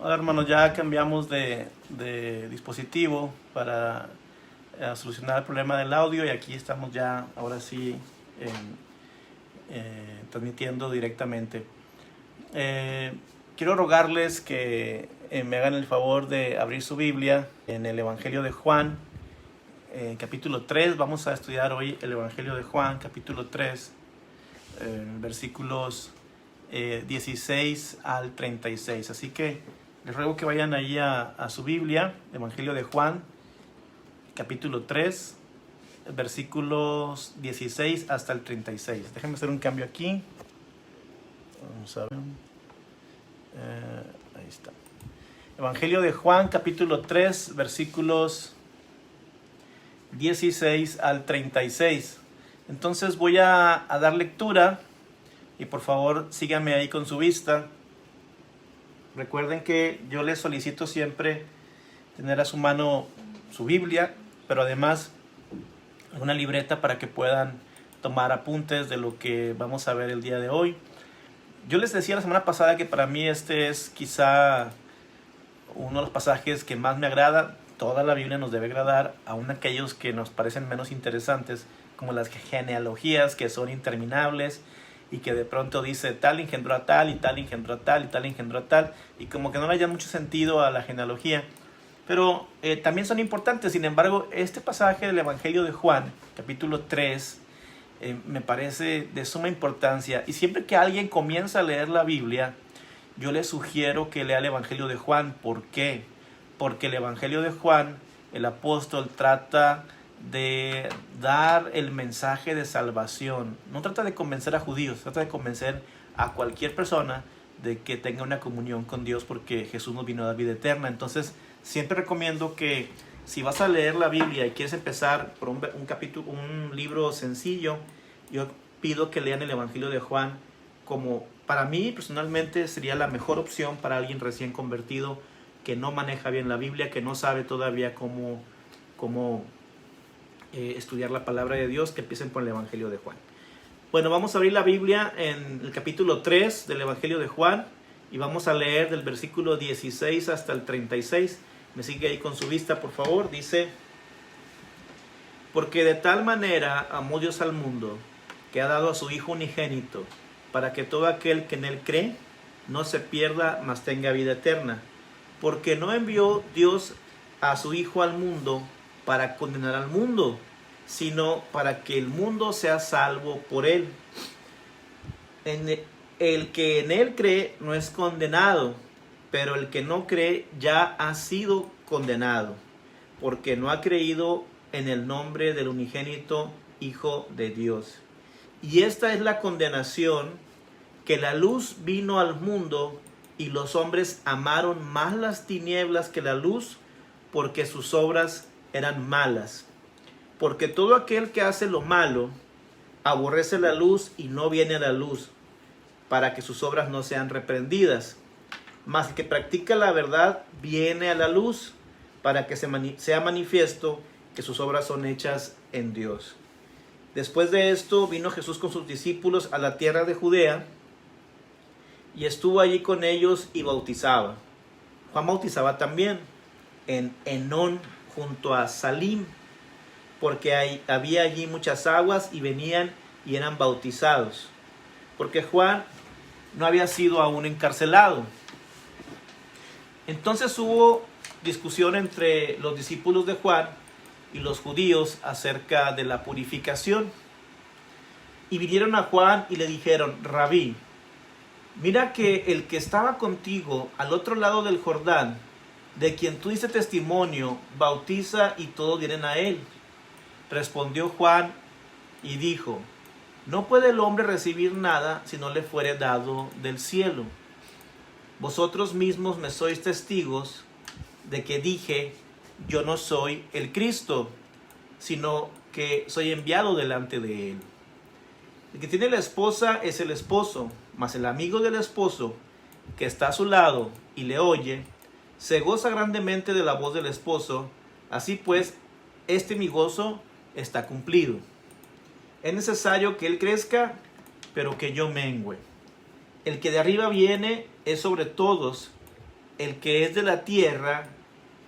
Hola hermanos, ya cambiamos de dispositivo para solucionar el problema del audio y aquí estamos ya, ahora sí, transmitiendo directamente. Quiero rogarles que me hagan el favor de abrir su Biblia en el Evangelio de Juan, capítulo 3. Vamos a estudiar hoy el Evangelio de Juan, capítulo 3, versículos 16 al 36. Así que les ruego que vayan ahí a su Biblia, Evangelio de Juan, capítulo 3, versículos 16 hasta el 36. Déjenme hacer un cambio aquí. Vamos a ver. Ahí está. Evangelio de Juan, capítulo 3, versículos 16 al 36. Entonces voy a dar lectura y por favor síganme ahí con su vista. Recuerden que yo les solicito siempre tener a su mano su Biblia, pero además una libreta para que puedan tomar apuntes de lo que vamos a ver el día de hoy. Yo les decía la semana pasada que para mí este es quizá uno de los pasajes que más me agrada. Toda la Biblia nos debe agradar, aun aquellos que nos parecen menos interesantes, como las genealogías que son interminables y que de pronto dice tal engendró a tal y tal engendró a tal y tal engendró a tal, y como que no le haya mucho sentido a la genealogía, pero también son importantes. Sin embargo, este pasaje del Evangelio de Juan, capítulo 3, me parece de suma importancia, y siempre que alguien comienza a leer la Biblia, yo le sugiero que lea el Evangelio de Juan. ¿Por qué? Porque el Evangelio de Juan, el apóstol trata de dar el mensaje de salvación. No trata de convencer a judíos, trata de convencer a cualquier persona de que tenga una comunión con Dios, porque Jesús nos vino a dar vida eterna. Entonces siempre recomiendo que si vas a leer la Biblia y quieres empezar por un libro sencillo, yo pido que lean el Evangelio de Juan, como para mí personalmente sería la mejor opción para alguien recién convertido que no maneja bien la Biblia, que no sabe todavía cómo estudiar la palabra de Dios, que empiecen por el Evangelio de Juan. Bueno, vamos a abrir la Biblia en el capítulo 3 del Evangelio de Juan y vamos a leer del versículo 16 hasta el 36. Me sigue ahí con su vista, por favor. Dice: porque de tal manera amó Dios al mundo, que ha dado a su Hijo unigénito, para que todo aquel que en él cree no se pierda, mas tenga vida eterna. Porque no envió Dios a su Hijo al mundo para condenar al mundo, sino para que el mundo sea salvo por él. El que en él cree no es condenado, pero el que no cree ya ha sido condenado, porque no ha creído en el nombre del unigénito Hijo de Dios. Y esta es la condenación, que la luz vino al mundo, y los hombres amaron más las tinieblas que la luz, porque sus obras eran malas. Porque todo aquel que hace lo malo aborrece la luz y no viene a la luz, para que sus obras no sean reprendidas. Mas el que practica la verdad viene a la luz, para que sea manifiesto que sus obras son hechas en Dios. Después de esto vino Jesús con sus discípulos a la tierra de Judea, y estuvo allí con ellos y bautizaba. Juan bautizaba también en Enón, junto a Salim, porque había allí muchas aguas, y venían y eran bautizados, porque Juan no había sido aún encarcelado. Entonces hubo discusión entre los discípulos de Juan y los judíos acerca de la purificación. Y vinieron a Juan y le dijeron: Rabí, mira que el que estaba contigo al otro lado del Jordán, de quien tú diste testimonio, bautiza y todos vienen a él. Respondió Juan y dijo: no puede el hombre recibir nada si no le fuere dado del cielo. Vosotros mismos me sois testigos de que dije: yo no soy el Cristo, sino que soy enviado delante de él. El que tiene la esposa es el esposo, mas el amigo del esposo, que está a su lado y le oye, se goza grandemente de la voz del esposo. Así pues, mi gozo está cumplido. Es necesario que él crezca, pero que yo mengüe. El que de arriba viene es sobre todos, el que es de la tierra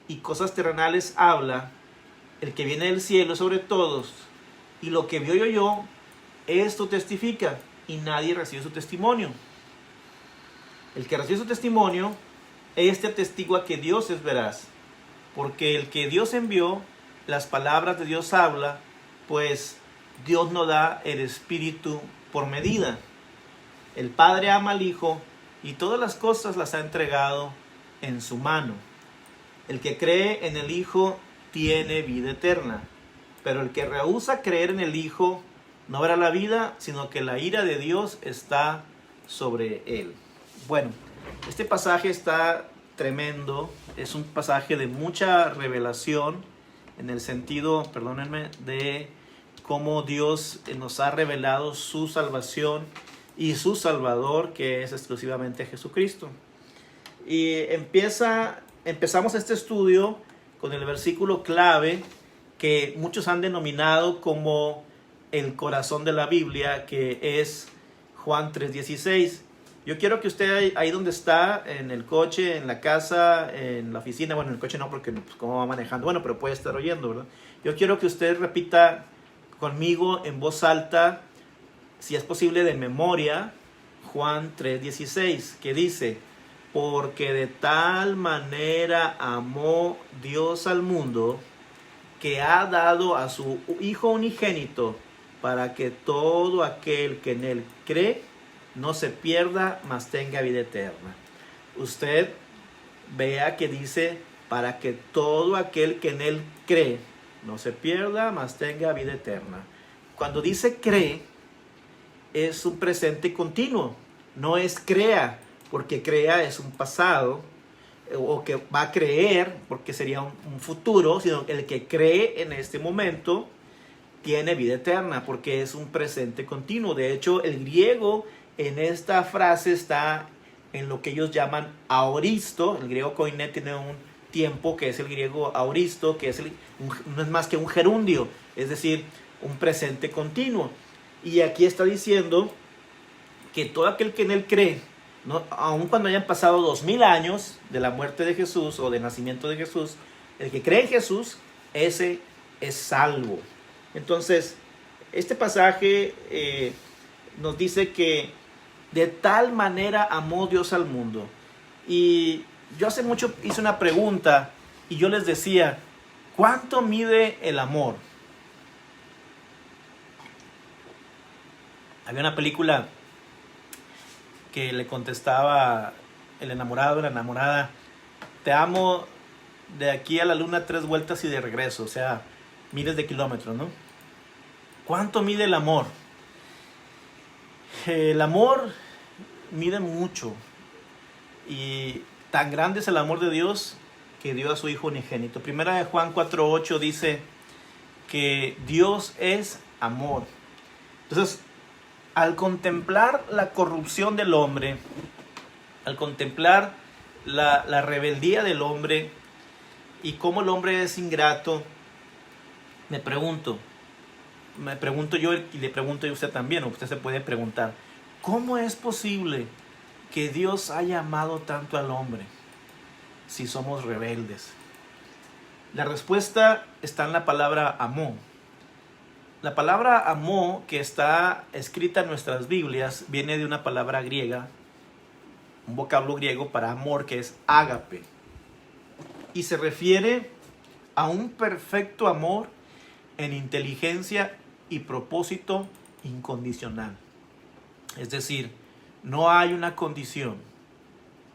y cosas terrenales habla, el que viene del cielo sobre todos, y lo que vio y oyó, esto testifica, y nadie recibe su testimonio. El que recibe su testimonio, este atestigua que Dios es veraz, porque el que Dios envió, las palabras de Dios habla, pues Dios no da el Espíritu por medida. El Padre ama al Hijo y todas las cosas las ha entregado en su mano. El que cree en el Hijo tiene vida eterna, pero el que rehúsa creer en el Hijo no verá la vida, sino que la ira de Dios está sobre él. Bueno, este pasaje está tremendo, es un pasaje de mucha revelación, en el sentido, perdónenme, de cómo Dios nos ha revelado su salvación y su Salvador, que es exclusivamente Jesucristo. Y empezamos este estudio con el versículo clave que muchos han denominado como el corazón de la Biblia, que es Juan 3:16. Yo quiero que usted ahí donde está, en el coche, en la casa, en la oficina, bueno, en el coche no, porque pues, cómo va manejando, bueno, pero puede estar oyendo, ¿verdad? Yo quiero que usted repita conmigo en voz alta, si es posible de memoria, Juan 3:16, que dice: porque de tal manera amó Dios al mundo, que ha dado a su Hijo unigénito, para que todo aquel que en él cree no se pierda, mas tenga vida eterna. Usted vea que dice: para que todo aquel que en él cree no se pierda, mas tenga vida eterna. Cuando dice cree, es un presente continuo, no es crea, porque crea es un pasado, o que va a creer, porque sería un futuro, sino el que cree en este momento tiene vida eterna, porque es un presente continuo. De hecho, el griego en esta frase está en lo que ellos llaman aoristo. El griego koiné tiene un tiempo que es el griego aoristo, que es no es más que un gerundio, es decir, un presente continuo. Y aquí está diciendo que todo aquel que en él cree, ¿no? Aun cuando hayan pasado 2000 años de la muerte de Jesús o del nacimiento de Jesús, el que cree en Jesús, ese es salvo. Entonces, este pasaje nos dice que de tal manera amó Dios al mundo. Y yo hace mucho hice una pregunta y yo les decía: ¿cuánto mide el amor? Había una película que le contestaba el enamorado, la enamorada: te amo de aquí a la luna 3 vueltas y de regreso, o sea, miles de kilómetros, ¿no? ¿Cuánto mide el amor? El amor mide mucho, y tan grande es el amor de Dios que dio a su Hijo unigénito. Primera de Juan 4:8 dice que Dios es amor. Entonces, al contemplar la corrupción del hombre, al contemplar la rebeldía del hombre y cómo el hombre es ingrato, me pregunto yo y le pregunto a usted también, o usted se puede preguntar: ¿cómo es posible que Dios haya amado tanto al hombre si somos rebeldes? La respuesta está en la palabra amó. La palabra amó, que está escrita en nuestras Biblias, viene de una palabra griega, un vocablo griego para amor, que es ágape, y se refiere a un perfecto amor en inteligencia y propósito incondicional. Es decir, no hay una condición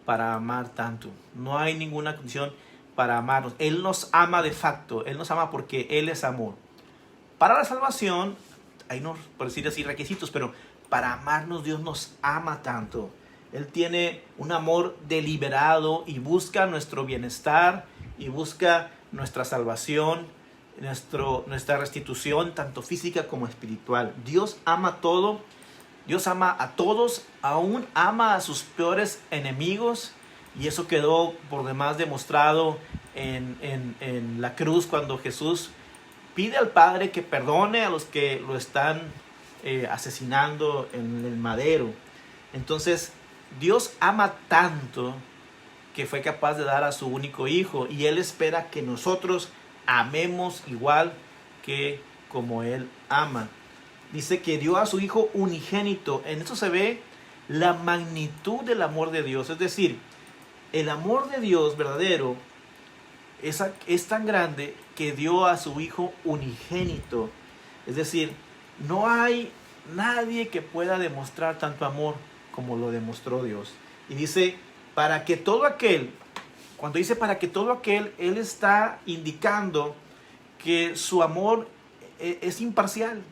para amar tanto, no hay ninguna condición para amarnos. Él nos ama de facto, Él nos ama porque Él es amor. Para la salvación, hay no por decir así requisitos, pero para amarnos Dios nos ama tanto. Él tiene un amor deliberado y busca nuestro bienestar y busca nuestra salvación, nuestra restitución, tanto física como espiritual. Dios ama todo, Dios ama a todos, aún ama a sus peores enemigos, y eso quedó por demás demostrado en la cruz, cuando Jesús pide al Padre que perdone a los que lo están asesinando en el madero. Entonces, Dios ama tanto que fue capaz de dar a su único hijo, y Él espera que nosotros amemos igual que como Él ama. Dice que dio a su hijo unigénito. En eso se ve la magnitud del amor de Dios. Es decir, el amor de Dios verdadero es tan grande que dio a su hijo unigénito. Es decir, no hay nadie que pueda demostrar tanto amor como lo demostró Dios. Y dice, para que todo aquel, cuando dice para que todo aquel, Él está indicando que su amor es imparcial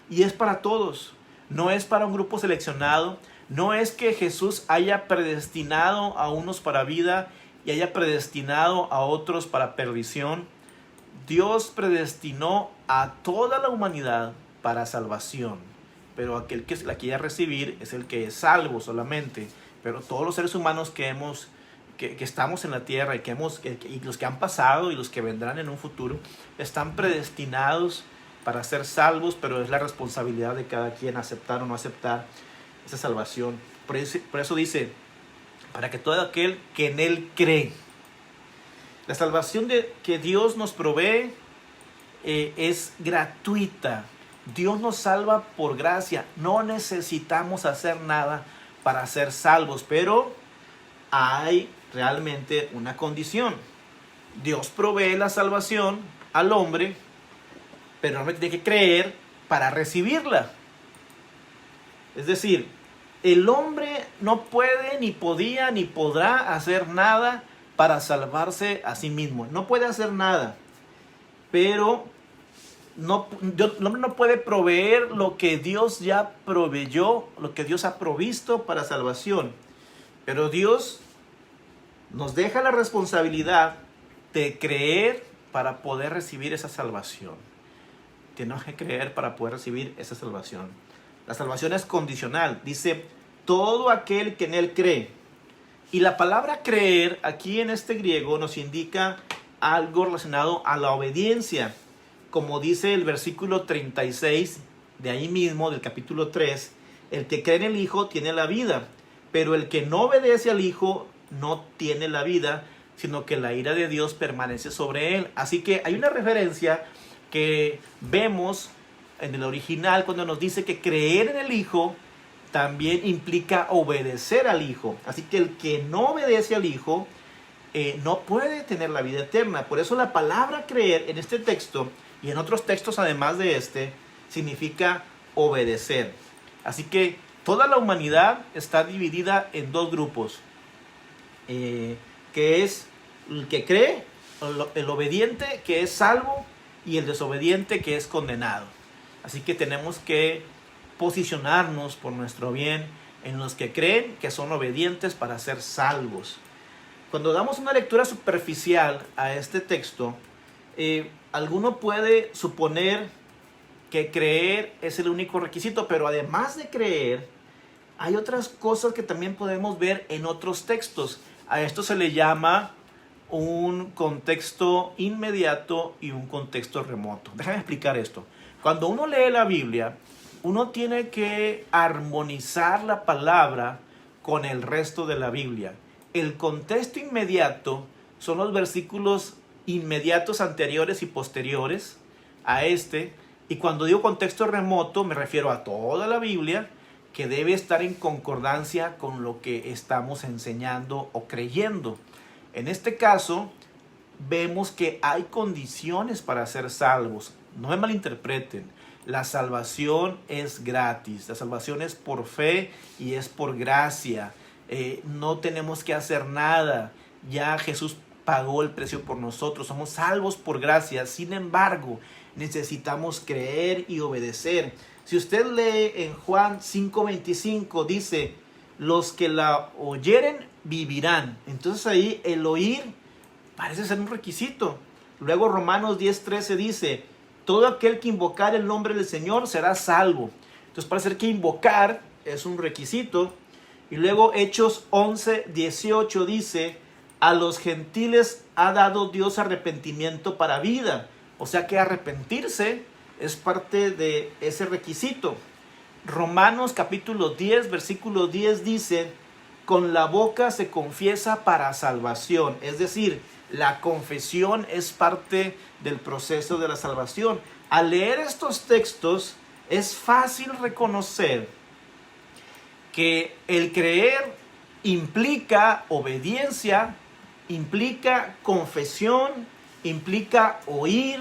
y es para todos. No es para un grupo seleccionado. No es que Jesús haya predestinado a unos para vida y haya predestinado a otros para perdición. Dios predestinó a toda la humanidad para salvación, pero aquel que la quiera recibir es el que es salvo solamente. Pero todos los seres humanos que estamos en la tierra y los que han pasado y los que vendrán en un futuro están predestinados para ser salvos, pero es la responsabilidad de cada quien aceptar o no aceptar esa salvación. Por eso dice, para que todo aquel que en Él cree. La salvación que Dios nos provee es gratuita. Dios nos salva por gracia. No necesitamos hacer nada para ser salvos, pero hay realmente una condición. Dios provee la salvación al hombre, pero el hombre tiene que creer para recibirla. Es decir, el hombre no puede, ni podía, ni podrá hacer nada para salvarse a sí mismo. No puede hacer nada. Pero el hombre no puede proveer lo que Dios ya proveyó, lo que Dios ha provisto para salvación. Pero Dios nos deja la responsabilidad de creer para poder recibir esa salvación. Tenemos que creer para poder recibir esa salvación. La salvación es condicional. Dice, todo aquel que en Él cree. Y la palabra creer aquí en este griego nos indica algo relacionado a la obediencia. Como dice el versículo 36 de ahí mismo, del capítulo 3, el que cree en el Hijo tiene la vida, pero el que no obedece al Hijo no tiene la vida, sino que la ira de Dios permanece sobre él. Así que hay una referencia que vemos en el original cuando nos dice que creer en el Hijo también implica obedecer al Hijo. Así que el que no obedece al Hijo no puede tener la vida eterna. Por eso la palabra creer en este texto y en otros textos además de este significa obedecer. Así que toda la humanidad está dividida en dos grupos, que es el que cree, el obediente que es salvo y el desobediente que es condenado. Así que tenemos que posicionarnos por nuestro bien en los que creen, que son obedientes para ser salvos. Cuando damos una lectura superficial a este texto, alguno puede suponer que creer es el único requisito, pero además de creer, hay otras cosas que también podemos ver en otros textos. A esto se le llama un contexto inmediato y un contexto remoto. Déjame explicar esto. Cuando uno lee la Biblia, uno tiene que armonizar la palabra con el resto de la Biblia. El contexto inmediato son los versículos inmediatos anteriores y posteriores a este. Y cuando digo contexto remoto, me refiero a toda la Biblia, que debe estar en concordancia con lo que estamos enseñando o creyendo. En este caso, vemos que hay condiciones para ser salvos. No me malinterpreten. La salvación es gratis. La salvación es por fe y es por gracia. No tenemos que hacer nada. Ya Jesús pagó el precio por nosotros. Somos salvos por gracia. Sin embargo, necesitamos creer y obedecer. Si usted lee en Juan 5:25, dice, los que la oyeren vivirán. Entonces ahí el oír parece ser un requisito. Luego Romanos 10:13 dice, todo aquel que invocar el nombre del Señor será salvo. Entonces parece ser que invocar es un requisito. Y luego Hechos 11:18 dice, a los gentiles ha dado Dios arrepentimiento para vida. O sea que arrepentirse es parte de ese requisito. Romanos capítulo 10, versículo 10 dice, con la boca se confiesa para salvación. Es decir, la confesión es parte del proceso de la salvación. Al leer estos textos es fácil reconocer que el creer implica obediencia, implica confesión, implica oír,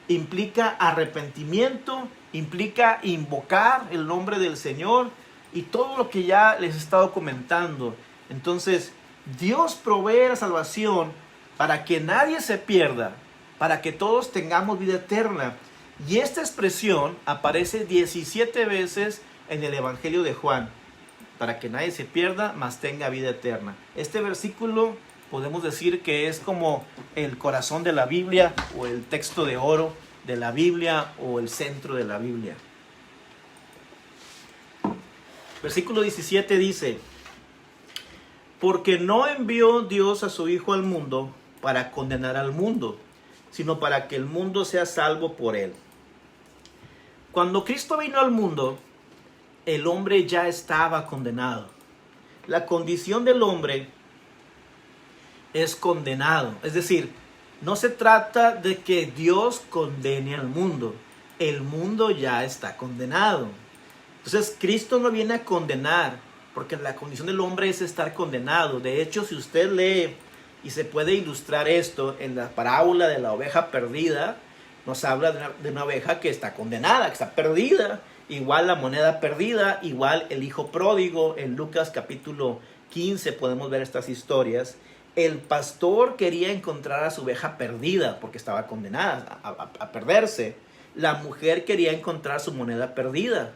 implica arrepentimiento, implica invocar el nombre del Señor y todo lo que ya les he estado comentando. Entonces, Dios provee la salvación para que nadie se pierda, para que todos tengamos vida eterna. Y esta expresión aparece 17 veces en el Evangelio de Juan. Para que nadie se pierda, mas tenga vida eterna. Este versículo podemos decir que es como el corazón de la Biblia, o el texto de oro de la Biblia, o el centro de la Biblia. Versículo 17 dice: porque no envió Dios a su Hijo al mundo para condenar al mundo, sino para que el mundo sea salvo por él. Cuando Cristo vino al mundo, el hombre ya estaba condenado. La condición del hombre es condenado. Es decir, no se trata de que Dios condene al mundo. El mundo ya está condenado. Entonces, Cristo no viene a condenar, porque la condición del hombre es estar condenado. De hecho, si usted lee, y se puede ilustrar esto en la parábola de la oveja perdida, nos habla de una oveja que está condenada, que está perdida. Igual la moneda perdida, igual el hijo pródigo. En Lucas capítulo 15 podemos ver estas historias. El pastor quería encontrar a su oveja perdida porque estaba condenada a perderse. La mujer quería encontrar su moneda perdida.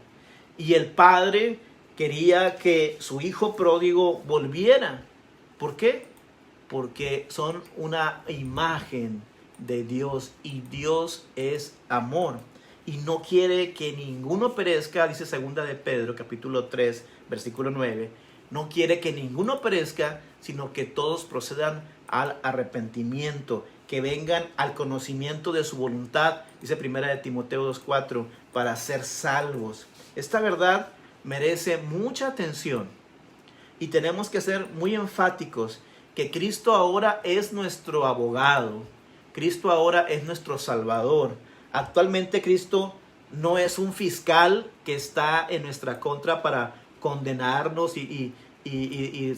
Y el padre quería que su hijo pródigo volviera. ¿Por qué? Porque son una imagen de Dios y Dios es amor. Y no quiere que ninguno perezca, dice segunda de Pedro, capítulo 3, versículo 9. No quiere que ninguno perezca, sino que todos procedan al arrepentimiento, que vengan al conocimiento de su voluntad, dice primera de Timoteo 2:4, para ser salvos. Esta verdad merece mucha atención y tenemos que ser muy enfáticos que Cristo ahora es nuestro abogado. Cristo ahora es nuestro Salvador. Actualmente Cristo no es un fiscal que está en nuestra contra para condenarnos y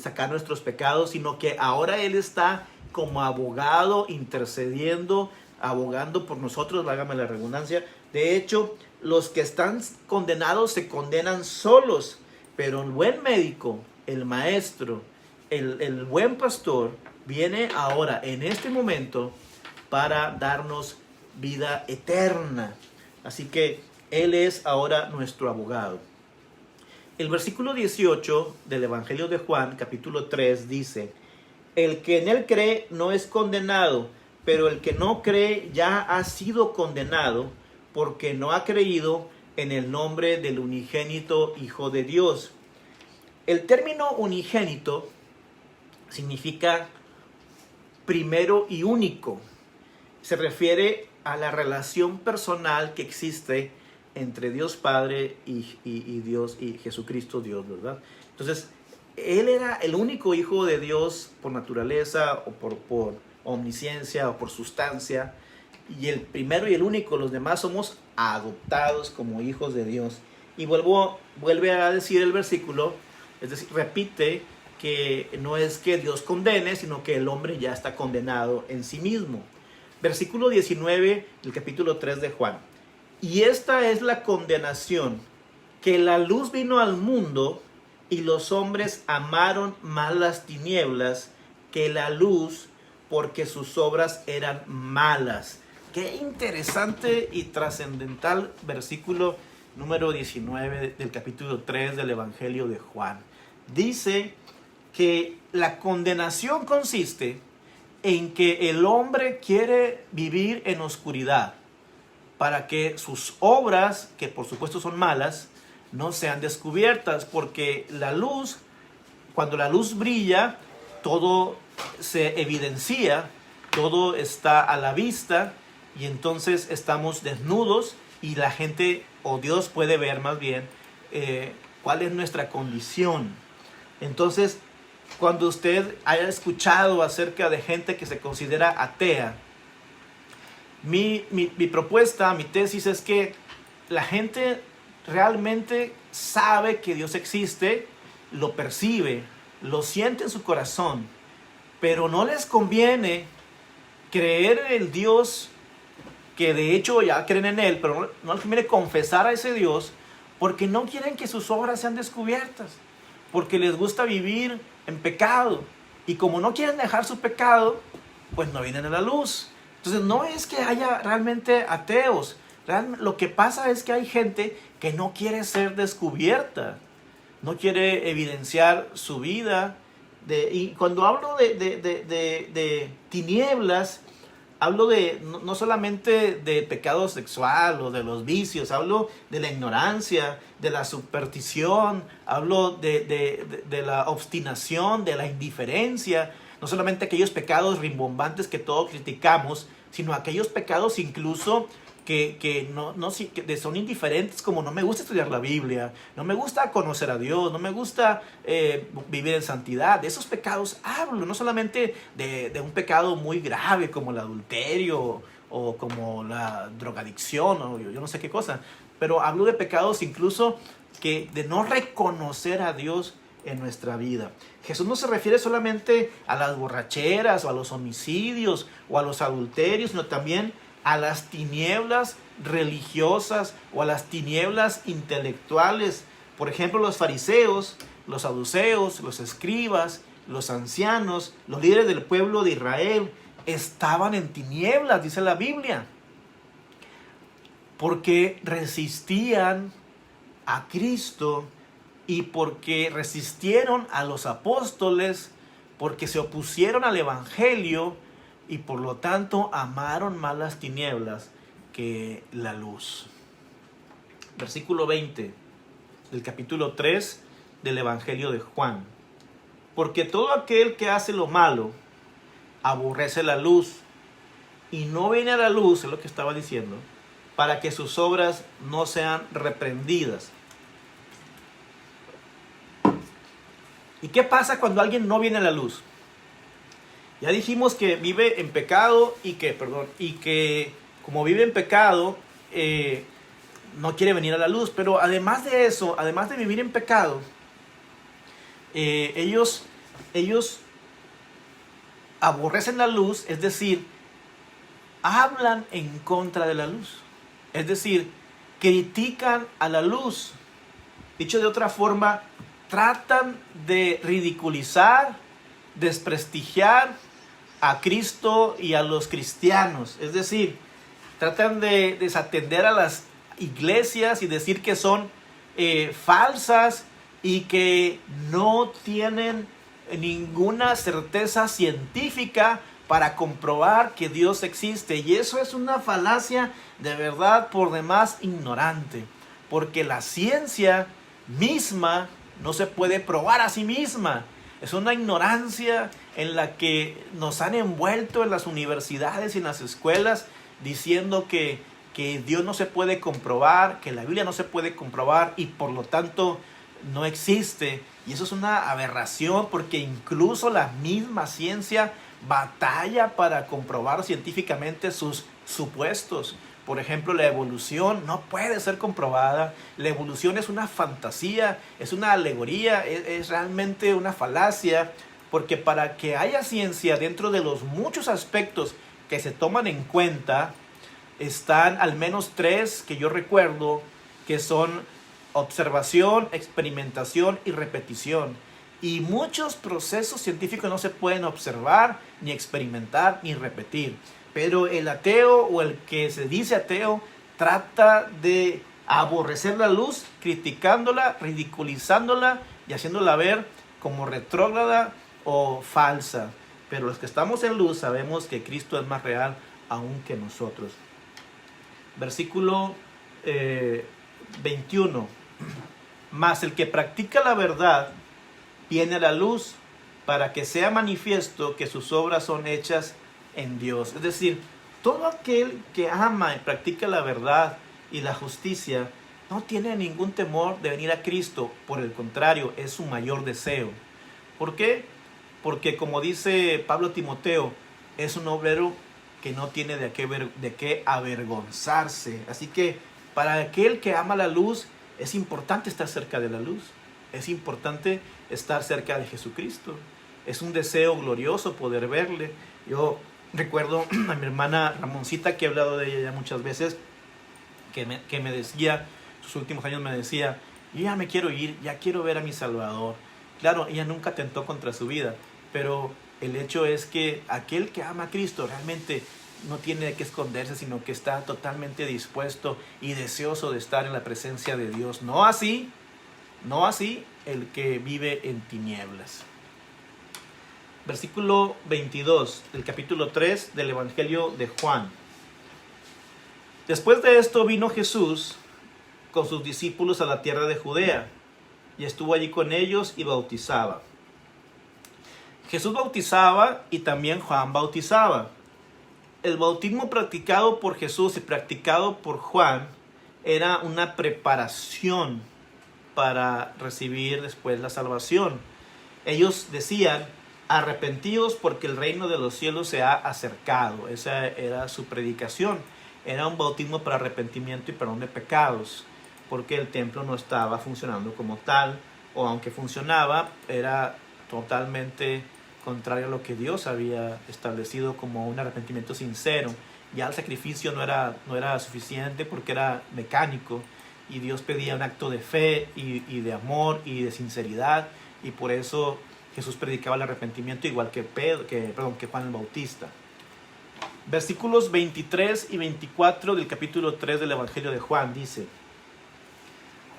sacar nuestros pecados, sino que ahora Él está como abogado intercediendo, abogando por nosotros, válgame la redundancia. De hecho, los que están condenados se condenan solos, pero el buen médico, el maestro, el buen pastor viene ahora en este momento para darnos vida eterna. Así que Él es ahora nuestro abogado. El versículo 18 del Evangelio de Juan, capítulo 3, dice: el que en Él cree no es condenado, pero el que no cree ya ha sido condenado, porque no ha creído en el nombre del unigénito Hijo de Dios. El término unigénito significa primero y único. Se refiere a la relación personal que existe entre Dios Padre y Dios y Jesucristo Dios, ¿verdad? Entonces, Él era el único Hijo de Dios por naturaleza o por omnisciencia o por sustancia, y el primero y el único. Los demás somos adoptados como hijos de Dios. Y vuelve a decir el versículo, es decir, repite que no es que Dios condene, sino que el hombre ya está condenado en sí mismo. Versículo 19 del capítulo 3 de Juan: y esta es la condenación, que la luz vino al mundo, y los hombres amaron más las tinieblas que la luz, porque sus obras eran malas. Qué interesante y trascendental versículo número 19 del capítulo 3 del Evangelio de Juan. Dice que la condenación consiste en que el hombre quiere vivir en oscuridad para que sus obras, que por supuesto son malas, no sean descubiertas, porque la luz, cuando la luz brilla, todo se evidencia, todo está a la vista, y entonces estamos desnudos y la gente, o Dios puede ver más bien, cuál es nuestra condición. Entonces, cuando usted haya escuchado acerca de gente que se considera atea, mi propuesta, mi tesis es que la gente realmente sabe que Dios existe, lo percibe, lo siente en su corazón, pero no les conviene creer en el Dios que de hecho ya creen en Él, pero no les conviene confesar a ese Dios porque no quieren que sus obras sean descubiertas, porque les gusta vivir en pecado, y como no quieren dejar su pecado, pues no vienen a la luz. Entonces no es que haya realmente ateos, lo que pasa es que hay gente que no quiere ser descubierta, no quiere evidenciar su vida. Y cuando hablo de tinieblas, hablo no solamente de pecado sexual o de los vicios, hablo de la ignorancia, de la superstición, hablo de la obstinación, de la indiferencia, no solamente aquellos pecados rimbombantes que todos criticamos, sino aquellos pecados incluso que son indiferentes, como no me gusta estudiar la Biblia, no me gusta conocer a Dios, no me gusta vivir en santidad. De esos pecados hablo, no solamente de un pecado muy grave como el adulterio o como la drogadicción o yo no sé qué cosa, pero hablo de pecados incluso de no reconocer a Dios en nuestra vida. Jesús no se refiere solamente a las borracheras o a los homicidios o a los adulterios, sino también a las tinieblas religiosas o a las tinieblas intelectuales. Por ejemplo, los fariseos, los saduceos, los escribas, los ancianos, los líderes del pueblo de Israel estaban en tinieblas, dice la Biblia, porque resistían a Cristo y porque resistieron a los apóstoles, porque se opusieron al evangelio y por lo tanto amaron más las tinieblas que la luz. Versículo 20 del capítulo 3 del Evangelio de Juan. Porque todo aquel que hace lo malo aborrece la luz y no viene a la luz, es lo que estaba diciendo, para que sus obras no sean reprendidas. ¿Y qué pasa cuando alguien no viene a la luz? Ya dijimos que vive en pecado y que como vive en pecado, no quiere venir a la luz. Pero además de eso, además de vivir en pecado, ellos aborrecen la luz, es decir, hablan en contra de la luz. Es decir, critican a la luz. Dicho de otra forma, tratan de ridiculizar, desprestigiar a Cristo y a los cristianos. Es decir, tratan de desatender a las iglesias y decir que son falsas y que no tienen ninguna certeza científica para comprobar que Dios existe. Y eso es una falacia de verdad por demás ignorante, porque la ciencia misma no se puede probar a sí misma. Es una ignorancia en la que nos han envuelto en las universidades y en las escuelas diciendo que Dios no se puede comprobar, que la Biblia no se puede comprobar y por lo tanto no existe. Y eso es una aberración, porque incluso la misma ciencia batalla para comprobar científicamente sus supuestos. Por ejemplo, la evolución no puede ser comprobada. La evolución es una fantasía, es una alegoría, es realmente una falacia, porque para que haya ciencia, dentro de los muchos aspectos que se toman en cuenta, están al menos 3 que yo recuerdo, que son observación, experimentación y repetición. Y muchos procesos científicos no se pueden observar, ni experimentar, ni repetir. Pero el ateo o el que se dice ateo trata de aborrecer la luz, criticándola, ridiculizándola y haciéndola ver como retrógrada o falsa. Pero los que estamos en luz sabemos que Cristo es más real aún que nosotros. Versículo 21. Mas el que practica la verdad viene a la luz para que sea manifiesto que sus obras son hechas en Dios. Es decir, todo aquel que ama y practica la verdad y la justicia no tiene ningún temor de venir a Cristo. Por el contrario, es su mayor deseo. ¿Por qué? porque como dice Pablo a Timoteo, es un obrero que no tiene de qué avergonzarse. Así que para aquel que ama la luz, es importante estar cerca de la luz. Es importante estar cerca de Jesucristo. Es un deseo glorioso poder verle. Yo recuerdo a mi hermana Ramoncita, que he hablado de ella ya muchas veces, que me decía, sus últimos años me decía, yo ya me quiero ir, ya quiero ver a mi Salvador. Claro, ella nunca atentó contra su vida, pero el hecho es que aquel que ama a Cristo realmente no tiene que esconderse, sino que está totalmente dispuesto y deseoso de estar en la presencia de Dios. No así el que vive en tinieblas. Versículo 22 del capítulo 3 del Evangelio de Juan. Después de esto vino Jesús con sus discípulos a la tierra de Judea y estuvo allí con ellos y bautizaba. Jesús bautizaba y también Juan bautizaba. El bautismo practicado por Jesús y practicado por Juan era una preparación para recibir después la salvación. Ellos decían, arrepentidos porque el reino de los cielos se ha acercado. Esa era su predicación. Era un bautismo para arrepentimiento y perdón de pecados, porque el templo no estaba funcionando como tal, o aunque funcionaba, era totalmente contrario a lo que Dios había establecido como un arrepentimiento sincero. Ya el sacrificio no era suficiente porque era mecánico, y Dios pedía un acto de fe y de amor y de sinceridad, y por eso Jesús predicaba el arrepentimiento igual que Juan el Bautista. Versículos 23 y 24 del capítulo 3 del Evangelio de Juan dice: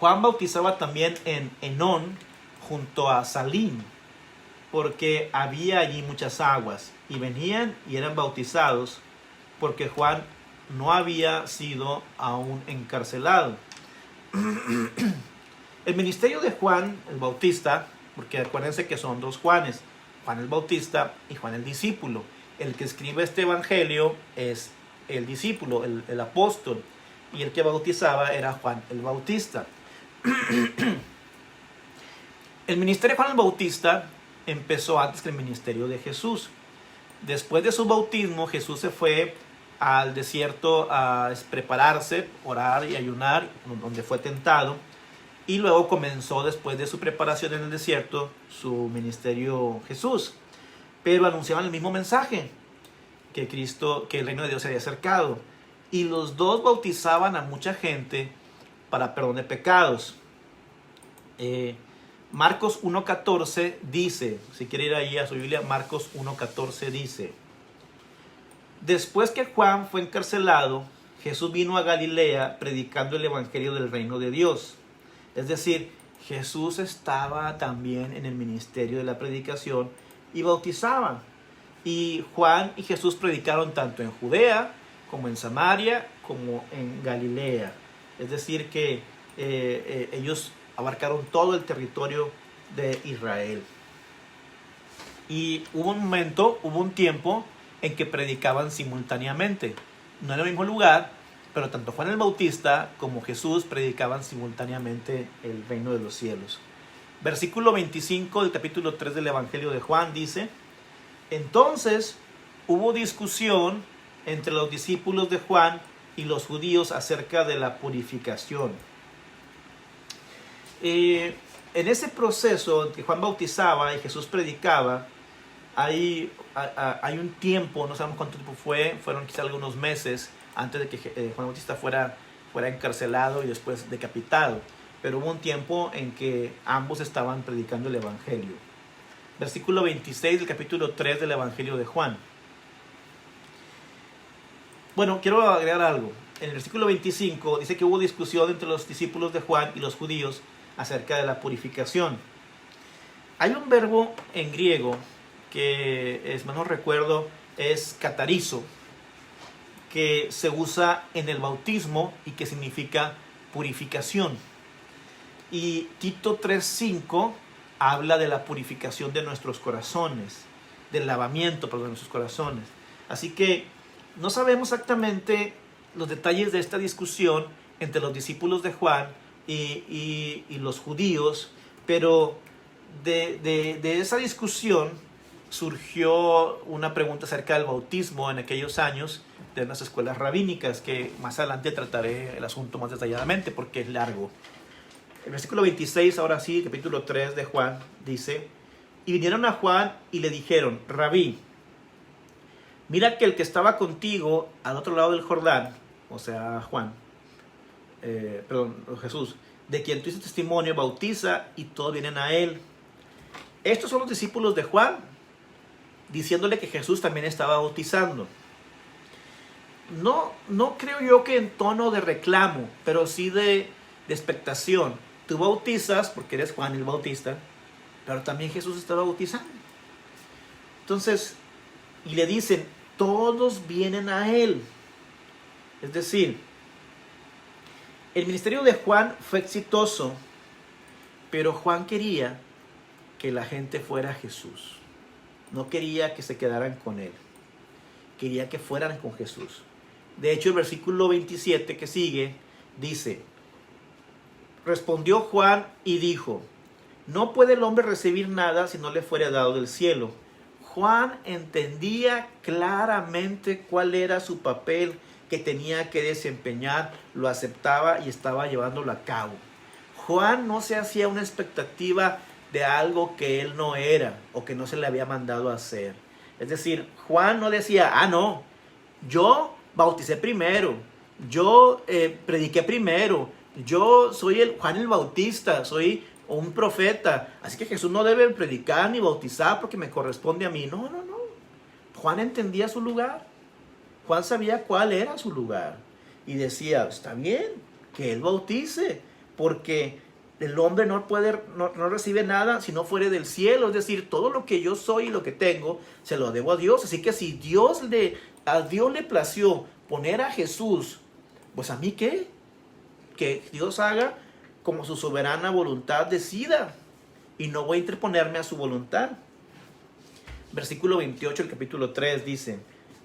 Juan bautizaba también en Enón junto a Salim, porque había allí muchas aguas, y venían y eran bautizados, porque Juan no había sido aún encarcelado. El ministerio de Juan el Bautista, porque acuérdense que son dos Juanes, Juan el Bautista y Juan el discípulo. El que escribe este evangelio es el discípulo, el apóstol, y el que bautizaba era Juan el Bautista. El ministerio de Juan el Bautista empezó antes que el ministerio de Jesús. Después de su bautismo, Jesús se fue al desierto a prepararse, orar y ayunar, donde fue tentado, y luego comenzó, después de su preparación en el desierto, su ministerio Jesús. Pero anunciaban el mismo mensaje, que el reino de Dios se había acercado, y los dos bautizaban a mucha gente para perdón de pecados. Marcos 1.14 dice, si quiere ir ahí a su Biblia, Marcos 1.14 dice: después que Juan fue encarcelado, Jesús vino a Galilea predicando el evangelio del reino de Dios. Es decir, Jesús estaba también en el ministerio de la predicación y bautizaba. Y Juan y Jesús predicaron tanto en Judea como en Samaria como en Galilea. Es decir que ellos abarcaron todo el territorio de Israel. Y hubo un tiempo en que predicaban simultáneamente. No en el mismo lugar, pero tanto Juan el Bautista como Jesús predicaban simultáneamente el reino de los cielos. Versículo 25 del capítulo 3 del Evangelio de Juan dice: entonces hubo discusión entre los discípulos de Juan y los judíos acerca de la purificación. En ese proceso en que Juan bautizaba y Jesús predicaba, hay un tiempo, no sabemos cuánto tiempo fueron quizá algunos meses antes de que Juan Bautista fuera encarcelado y después decapitado, pero hubo un tiempo en que ambos estaban predicando el Evangelio. Versículo 26 del capítulo 3 del Evangelio de Juan. Bueno, quiero agregar algo. En el versículo 25 dice que hubo discusión entre los discípulos de Juan y los judíos acerca de la purificación. Hay un verbo en griego que, es menos recuerdo, es catarizo, que se usa en el bautismo y que significa purificación. Y Tito 3.5 habla de la purificación de nuestros corazones, del lavamiento de nuestros corazones. Así que no sabemos exactamente los detalles de esta discusión entre los discípulos de Juan y los judíos, pero de esa discusión surgió una pregunta acerca del bautismo en aquellos años de unas escuelas rabínicas, que más adelante trataré el asunto más detalladamente porque es largo. El versículo 26, ahora sí, capítulo 3 de Juan, dice: y vinieron a Juan y le dijeron: Rabí, mira que el que estaba contigo al otro lado del Jordán, o sea, Jesús, de quien tú hiciste testimonio, bautiza y todos vienen a él. Estos son los discípulos de Juan, diciéndole que Jesús también estaba bautizando. No creo yo que en tono de reclamo, pero sí de expectación. Tú bautizas porque eres Juan el Bautista, pero también Jesús estaba bautizando. Entonces, y le dicen, todos vienen a él. Es decir, el ministerio de Juan fue exitoso, pero Juan quería que la gente fuera a Jesús. No quería que se quedaran con él. Quería que fueran con Jesús. De hecho, el versículo 27 que sigue dice: respondió Juan y dijo: no puede el hombre recibir nada si no le fuere dado del cielo. Juan entendía claramente cuál era su papel que tenía que desempeñar, lo aceptaba y estaba llevándolo a cabo. Juan no se hacía una expectativa de algo que él no era o que no se le había mandado a hacer. Es decir, Juan no decía: no, yo bauticé primero, yo prediqué primero, yo soy Juan el Bautista, soy un profeta, así que Jesús no debe predicar ni bautizar porque me corresponde a mí. No. Juan entendía su lugar. Juan sabía cuál era su lugar y decía: está bien que él bautice, porque el hombre no recibe nada si no fuere del cielo. Es decir, todo lo que yo soy y lo que tengo se lo debo a Dios. Así que si a Dios le plació poner a Jesús, pues a mí qué, que Dios haga como su soberana voluntad decida, y no voy a interponerme a su voluntad. Versículo 28 del capítulo 3 dice: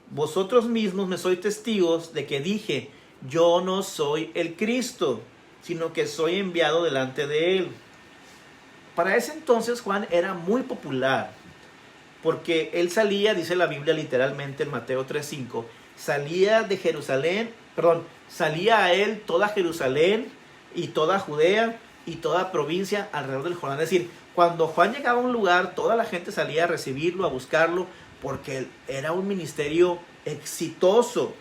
vosotros mismos me sois testigos de que dije: yo no soy el Cristo, sino que soy enviado delante de él. Para ese entonces Juan era muy popular, porque él salía, dice la Biblia literalmente en Mateo 3:5, salía de Jerusalén, salía a él toda Jerusalén y toda Judea y toda provincia alrededor del Jordán. Es decir, cuando Juan llegaba a un lugar, toda la gente salía a recibirlo, a buscarlo, porque era un ministerio exitoso,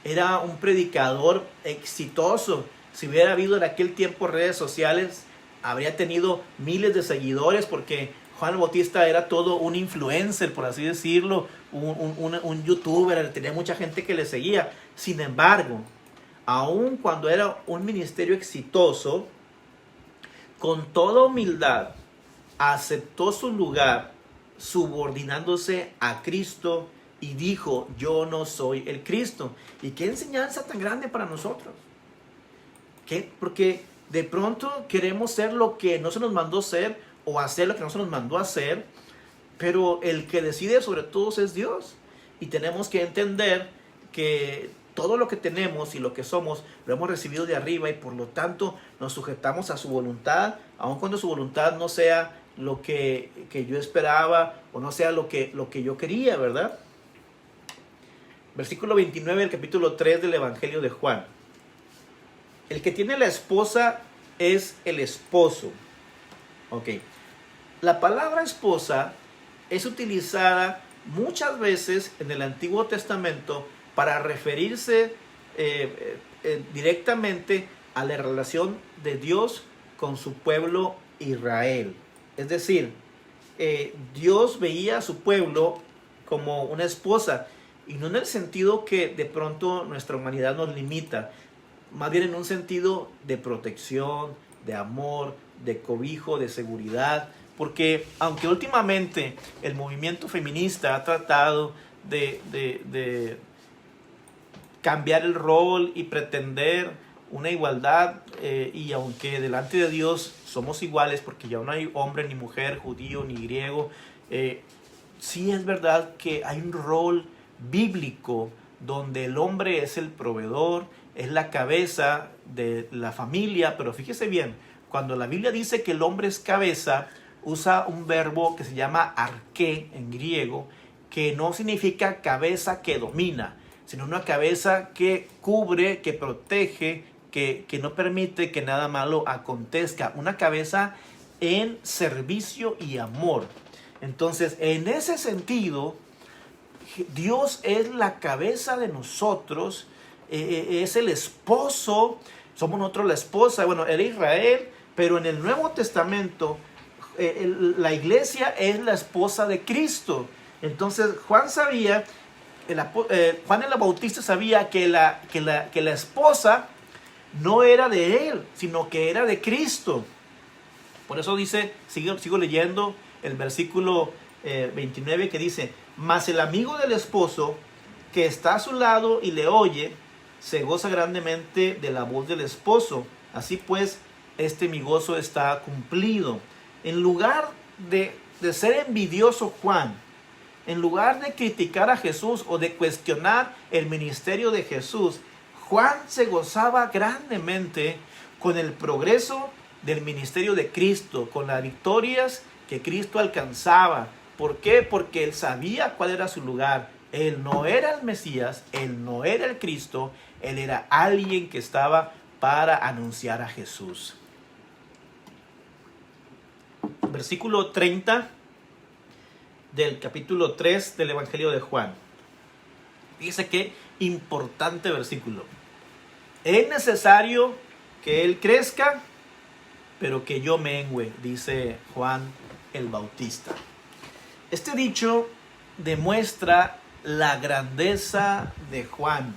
era un predicador exitoso. Si hubiera habido en aquel tiempo redes sociales, habría tenido miles de seguidores, porque Juan el Bautista era todo un influencer, por así decirlo, un youtuber, tenía mucha gente que le seguía. Sin embargo, aun cuando era un ministerio exitoso, con toda humildad aceptó su lugar, subordinándose a Cristo, y dijo: yo no soy el Cristo. ¿Y qué enseñanza tan grande para nosotros? ¿Qué? Porque de pronto queremos ser lo que no se nos mandó ser, o hacer lo que no se nos mandó hacer, pero el que decide sobre todos es Dios. Y tenemos que entender que todo lo que tenemos y lo que somos lo hemos recibido de arriba, y por lo tanto nos sujetamos a su voluntad, aun cuando su voluntad no sea lo que yo esperaba, o no sea lo que yo quería, ¿verdad? Versículo 29 del capítulo 3 del Evangelio de Juan: el que tiene la esposa es el esposo. Ok. La palabra esposa es utilizada muchas veces en el Antiguo Testamento para referirse directamente a la relación de Dios con su pueblo Israel. Es decir, Dios veía a su pueblo como una esposa, y no en el sentido que de pronto nuestra humanidad nos limita, más bien en un sentido de protección, de amor, de cobijo, de seguridad. Porque aunque últimamente el movimiento feminista ha tratado de cambiar el rol y pretender una igualdad, y aunque delante de Dios somos iguales, porque ya no hay hombre ni mujer, judío ni griego, sí es verdad que hay un rol bíblico donde el hombre es el proveedor, es la cabeza de la familia. Pero fíjese bien, cuando la Biblia dice que el hombre es cabeza, usa un verbo que se llama arqué en griego, que no significa cabeza que domina, sino una cabeza que cubre, que protege, que no permite que nada malo acontezca. Una cabeza en servicio y amor. Entonces, en ese sentido, Dios es la cabeza de nosotros, es el esposo, somos nosotros la esposa. Bueno, era Israel, pero en el Nuevo Testamento la iglesia es la esposa de Cristo. Entonces Juan sabía, Juan el Bautista sabía que la esposa no era de él, sino que era de Cristo. Por eso dice, sigo leyendo el versículo 29 que dice: mas el amigo del esposo que está a su lado y le oye, se goza grandemente de la voz del esposo. Así pues, mi gozo está cumplido. En lugar de ser envidioso Juan, en lugar de criticar a Jesús o de cuestionar el ministerio de Jesús, Juan se gozaba grandemente con el progreso del ministerio de Cristo, con las victorias que Cristo alcanzaba. ¿Por qué? Porque él sabía cuál era su lugar. Él no era el Mesías, él no era el Cristo, él era alguien que estaba para anunciar a Jesús. Versículo 30 del capítulo 3 del Evangelio de Juan. Dice que importante versículo. Es necesario que él crezca, pero que yo mengüe, dice Juan el Bautista. Este dicho demuestra la grandeza de Juan.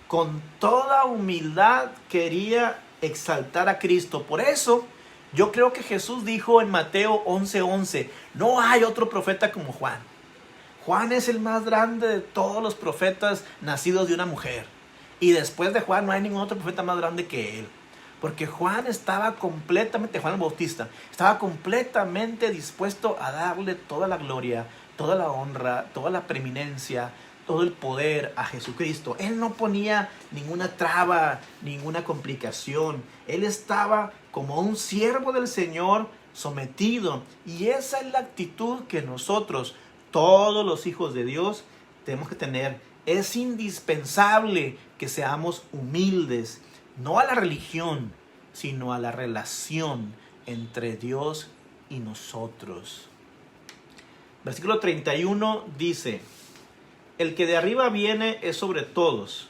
Con toda humildad quería exaltar a Cristo. Por eso yo creo que Jesús dijo en Mateo 11:11, no hay otro profeta como Juan. Juan es el más grande de todos los profetas nacidos de una mujer. Y después de Juan no hay ningún otro profeta más grande que él. Porque Juan Juan el Bautista, estaba completamente dispuesto a darle toda la gloria, toda la honra, toda la preeminencia, todo el poder a Jesucristo. Él no ponía ninguna traba, ninguna complicación. Él estaba como un siervo del Señor sometido. Y esa es la actitud que nosotros, todos los hijos de Dios, tenemos que tener. Es indispensable que seamos humildes, no a la religión, sino a la relación entre Dios y nosotros. Versículo 31 dice: el que de arriba viene es sobre todos,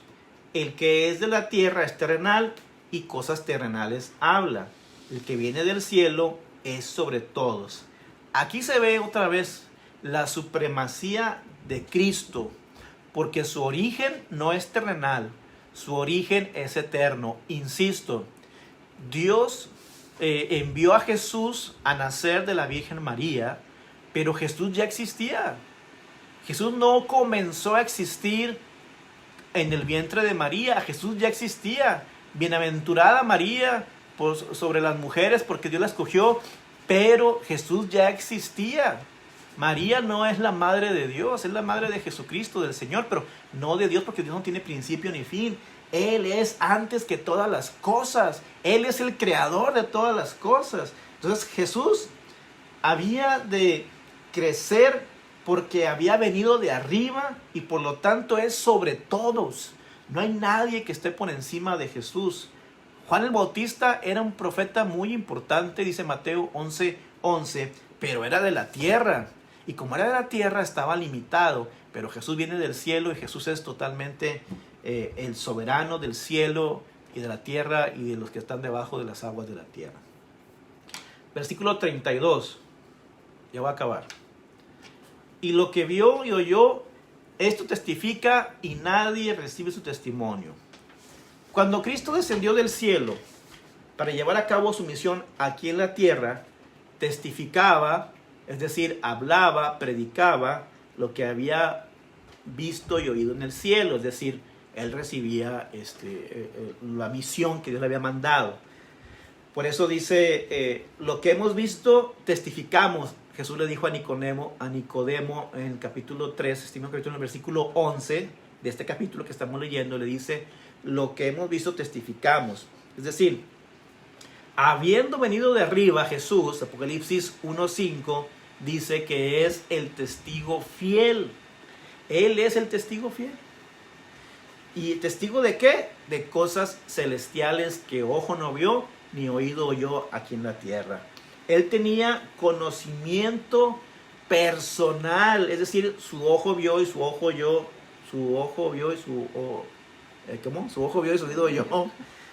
el que es de la tierra es terrenal y cosas terrenales habla. El que viene del cielo es sobre todos. Aquí se ve otra vez la supremacía de Cristo, porque su origen no es terrenal, su origen es eterno. Insisto, Dios envió a Jesús a nacer de la Virgen María, pero Jesús ya existía. Jesús no comenzó a existir en el vientre de María, Jesús ya existía. Bienaventurada María sobre las mujeres, porque Dios la escogió, pero Jesús ya existía. María no es la madre de Dios, es la madre de Jesucristo, del Señor, pero no de Dios, porque Dios no tiene principio ni fin. Él es antes que todas las cosas. Él es el creador de todas las cosas. Entonces Jesús había de crecer porque había venido de arriba y por lo tanto es sobre todos. No hay nadie que esté por encima de Jesús. Juan el Bautista era un profeta muy importante, dice Mateo 11:11, pero era de la tierra. Y como era de la tierra estaba limitado, pero Jesús viene del cielo y Jesús es totalmente el soberano del cielo y de la tierra y de los que están debajo de las aguas de la tierra. Versículo 32, ya va a acabar. Y lo que vio y oyó, esto testifica y nadie recibe su testimonio. Cuando Cristo descendió del cielo para llevar a cabo su misión aquí en la tierra, testificaba, es decir, hablaba, predicaba lo que había visto y oído en el cielo, es decir, él recibía la misión que Dios le había mandado. Por eso dice, lo que hemos visto, testificamos. Jesús le dijo a Nicodemo en el capítulo 3, en el versículo 11 de este capítulo que estamos leyendo, le dice, lo que hemos visto testificamos. Es decir, Habiendo venido de arriba, Jesús, Apocalipsis 1:5, dice que es el testigo fiel. Él es el testigo fiel. ¿Y testigo de qué? De cosas celestiales que ojo no vio, ni oído oyó aquí en la tierra. Él tenía conocimiento personal, es decir, su ojo vio y su ojo oyó, su ojo vio y su ojo vio y su oído oyó.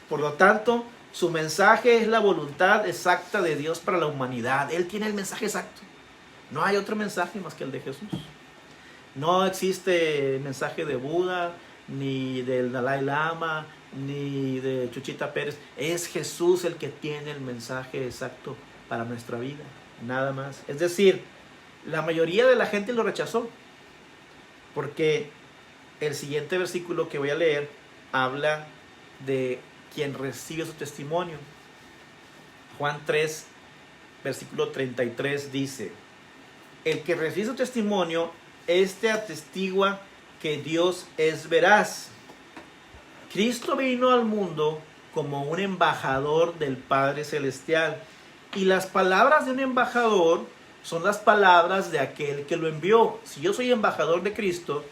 Por lo tanto, su mensaje es la voluntad exacta de Dios para la humanidad. Él tiene el mensaje exacto. No hay otro mensaje más que el de Jesús. No existe mensaje de Buda, ni del Dalai Lama, ni de Chuchita Pérez. Es Jesús el que tiene el mensaje exacto para nuestra vida, nada más. Es decir, la mayoría de la gente lo rechazó, porque el siguiente versículo que voy a leer habla de quien recibe su testimonio. Juan 3, versículo 33 dice: el que recibe su testimonio, este atestigua que Dios es veraz. Cristo vino al mundo como un embajador del Padre Celestial. Y las palabras de un embajador son las palabras de aquel que lo envió. Si yo soy embajador de Cristo,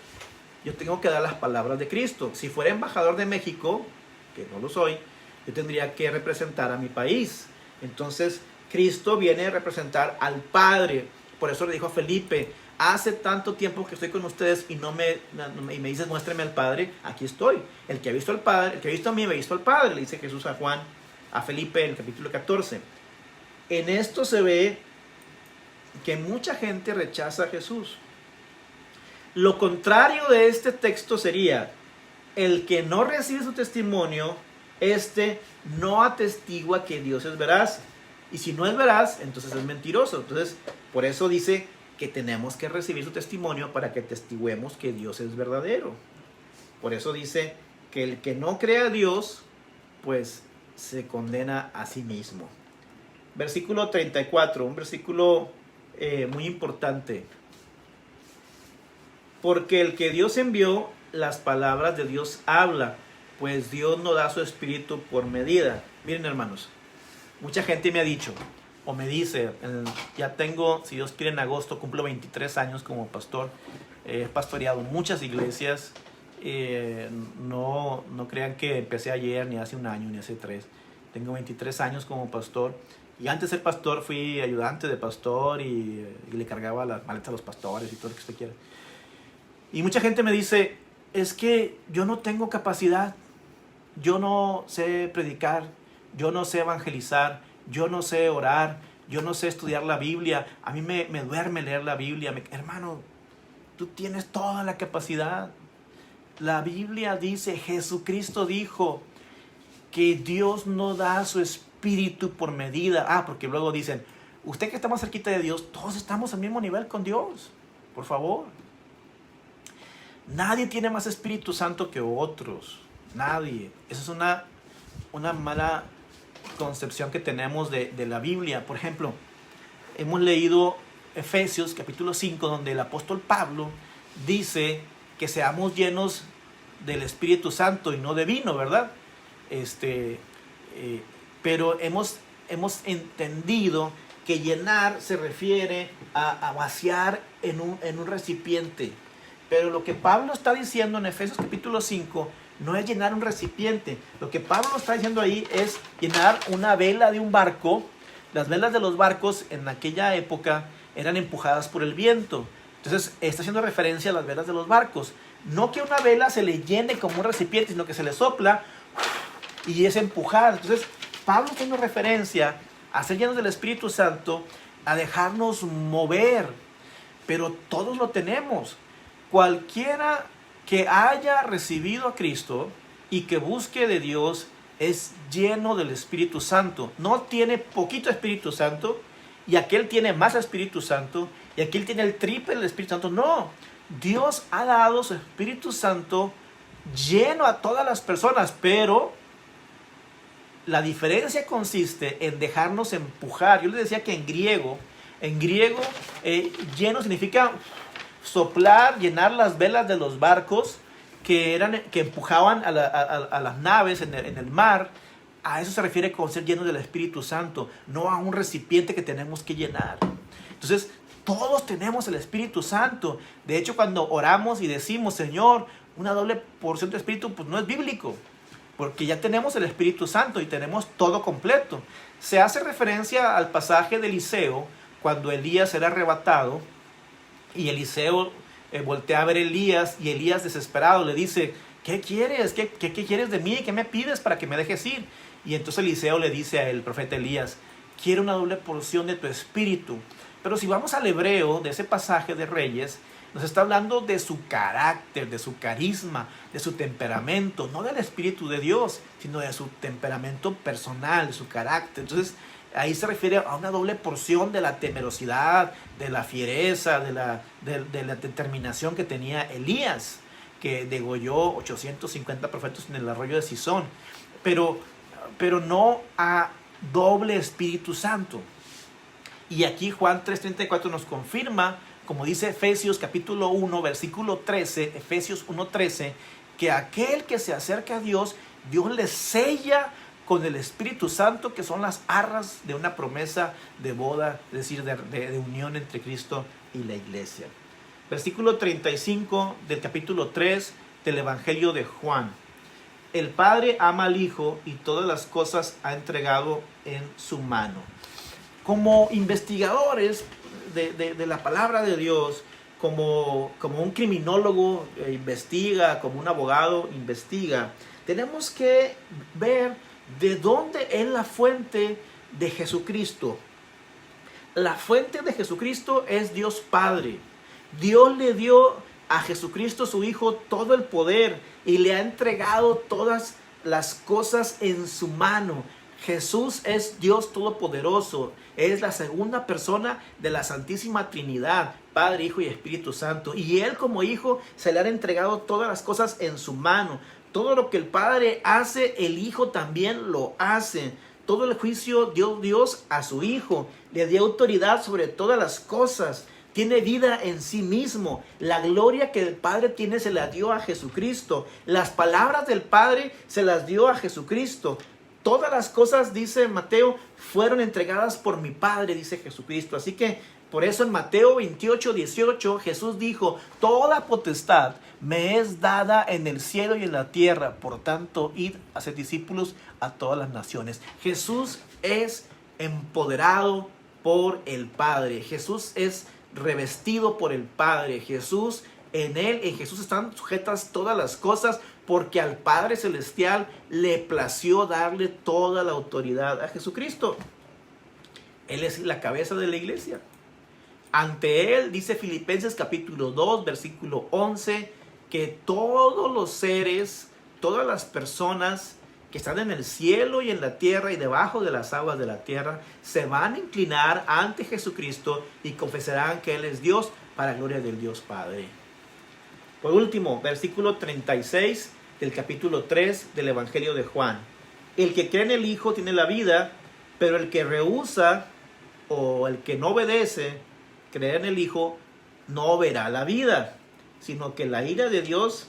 yo tengo que dar las palabras de Cristo. Si fuera embajador de México, que no lo soy, yo tendría que representar a mi país. Entonces, Cristo viene a representar al Padre. Por eso le dijo a Felipe: hace tanto tiempo que estoy con ustedes y me dices, muéstrame al Padre. Aquí estoy. El que ha visto al Padre, el que ha visto a mí, me ha visto al Padre, le dice Jesús a Felipe en el capítulo 14. En esto se ve que mucha gente rechaza a Jesús. Lo contrario de este texto sería: el que no recibe su testimonio, no atestigua que Dios es veraz. Y si no es veraz, entonces es mentiroso. Entonces, por eso dice que tenemos que recibir su testimonio para que testiguemos que Dios es verdadero. Por eso dice que el que no cree a Dios, pues se condena a sí mismo. Versículo 34, un versículo muy importante. Porque el que Dios envió, las palabras de Dios habla, pues Dios no da su espíritu por medida. Miren, hermanos, mucha gente me ha dicho, o me dice, ya tengo, si Dios quiere, en agosto cumplo 23 años como pastor. He pastoreado muchas iglesias. No crean que empecé ayer, ni hace un año, ni hace 3. Tengo 23 años como pastor. Y antes de ser pastor fui ayudante de pastor y le cargaba las maletas a los pastores y todo lo que usted quiera. Y mucha gente me dice: es que yo no tengo capacidad, yo no sé predicar, yo no sé evangelizar, yo no sé orar, yo no sé estudiar la Biblia, a mí me duerme leer la Biblia. Hermano, tú tienes toda la capacidad. La Biblia dice, Jesucristo dijo que Dios no da su espíritu por medida. Porque luego dicen, usted que está más cerquita de Dios, todos estamos al mismo nivel con Dios. Por favor. Nadie tiene más Espíritu Santo que otros. Nadie. Esa es una mala concepción que tenemos de la Biblia. Por ejemplo, hemos leído Efesios capítulo 5, donde el apóstol Pablo dice que seamos llenos del Espíritu Santo y no de vino, ¿verdad? Pero hemos entendido que llenar se refiere a vaciar en un recipiente. Pero lo que Pablo está diciendo en Efesios capítulo 5 no es llenar un recipiente. Lo que Pablo está diciendo ahí es llenar una vela de un barco. Las velas de los barcos en aquella época eran empujadas por el viento. Entonces está haciendo referencia a las velas de los barcos. No que una vela se le llene como un recipiente, sino que se le sopla y es empujada. Entonces Pablo está haciendo referencia a ser llenos del Espíritu Santo, a dejarnos mover. Pero todos lo tenemos. Cualquiera que haya recibido a Cristo y que busque de Dios es lleno del Espíritu Santo. No tiene poquito Espíritu Santo y aquel tiene más Espíritu Santo y aquel tiene el triple del Espíritu Santo. No, Dios ha dado su Espíritu Santo lleno a todas las personas, pero la diferencia consiste en dejarnos empujar. Yo les decía que en griego, lleno significa soplar, llenar las velas de los barcos que empujaban a las naves en el mar. A eso se refiere con ser llenos del Espíritu Santo, no a un recipiente que tenemos que llenar. Entonces, todos tenemos el Espíritu Santo. De hecho, cuando oramos y decimos, Señor, una doble porción de Espíritu, pues no es bíblico, porque ya tenemos el Espíritu Santo y tenemos todo completo. Se hace referencia al pasaje de Eliseo, cuando Elías era arrebatado, y Eliseo voltea a ver a Elías, y Elías desesperado le dice, ¿qué quieres? ¿Qué quieres de mí? ¿Qué me pides para que me dejes ir? Y entonces Eliseo le dice al profeta Elías, quiero una doble porción de tu espíritu. Pero si vamos al hebreo de ese pasaje de Reyes, nos está hablando de su carácter, de su carisma, de su temperamento, no del Espíritu de Dios, sino de su temperamento personal, de su carácter. Entonces, ahí se refiere a una doble porción de la temerosidad, de la fiereza, de la determinación que tenía Elías, que degolló 850 profetas en el arroyo de Sison, pero no a doble Espíritu Santo. Y aquí Juan 3:34 nos confirma, como dice Efesios capítulo 1, versículo 13, Efesios 1:13, que aquel que se acerca a Dios, Dios le sella con el Espíritu Santo, que son las arras de una promesa de boda, es decir, de unión entre Cristo y la iglesia. Versículo 35 del capítulo 3 del Evangelio de Juan. El Padre ama al Hijo y todas las cosas ha entregado en su mano. Como investigadores de la palabra de Dios, como un criminólogo investiga, como un abogado investiga, tenemos que ver de dónde es la fuente de Jesucristo. La fuente de Jesucristo es Dios Padre. Dios le dio a Jesucristo su Hijo todo el poder y le ha entregado todas las cosas en su mano. Jesús es Dios Todopoderoso, es la segunda persona de la Santísima Trinidad, Padre, Hijo y Espíritu Santo. Y Él como Hijo se le han entregado todas las cosas en su mano. Todo lo que el Padre hace, el Hijo también lo hace. Todo el juicio dio Dios a su Hijo, le dio autoridad sobre todas las cosas. Tiene vida en sí mismo. La gloria que el Padre tiene se la dio a Jesucristo. Las palabras del Padre se las dio a Jesucristo. Todas las cosas, dice Mateo, fueron entregadas por mi Padre, dice Jesucristo. Así que por eso en Mateo 28:18 Jesús dijo, toda potestad me es dada en el cielo y en la tierra. Por tanto, id a hacer discípulos a todas las naciones. Jesús es empoderado por el Padre. Jesús es revestido por el Padre. Jesús, en Jesús están sujetas todas las cosas, porque al Padre Celestial le plació darle toda la autoridad a Jesucristo. Él es la cabeza de la iglesia. Ante Él, dice Filipenses capítulo 2, versículo 11, que todos los seres, todas las personas que están en el cielo y en la tierra y debajo de las aguas de la tierra, se van a inclinar ante Jesucristo y confesarán que Él es Dios para gloria del Dios Padre. Por último, versículo 36 del capítulo 3 del Evangelio de Juan. El que cree en el Hijo tiene la vida, pero el que rehúsa o el que no obedece creer en el Hijo no verá la vida, sino que la ira de Dios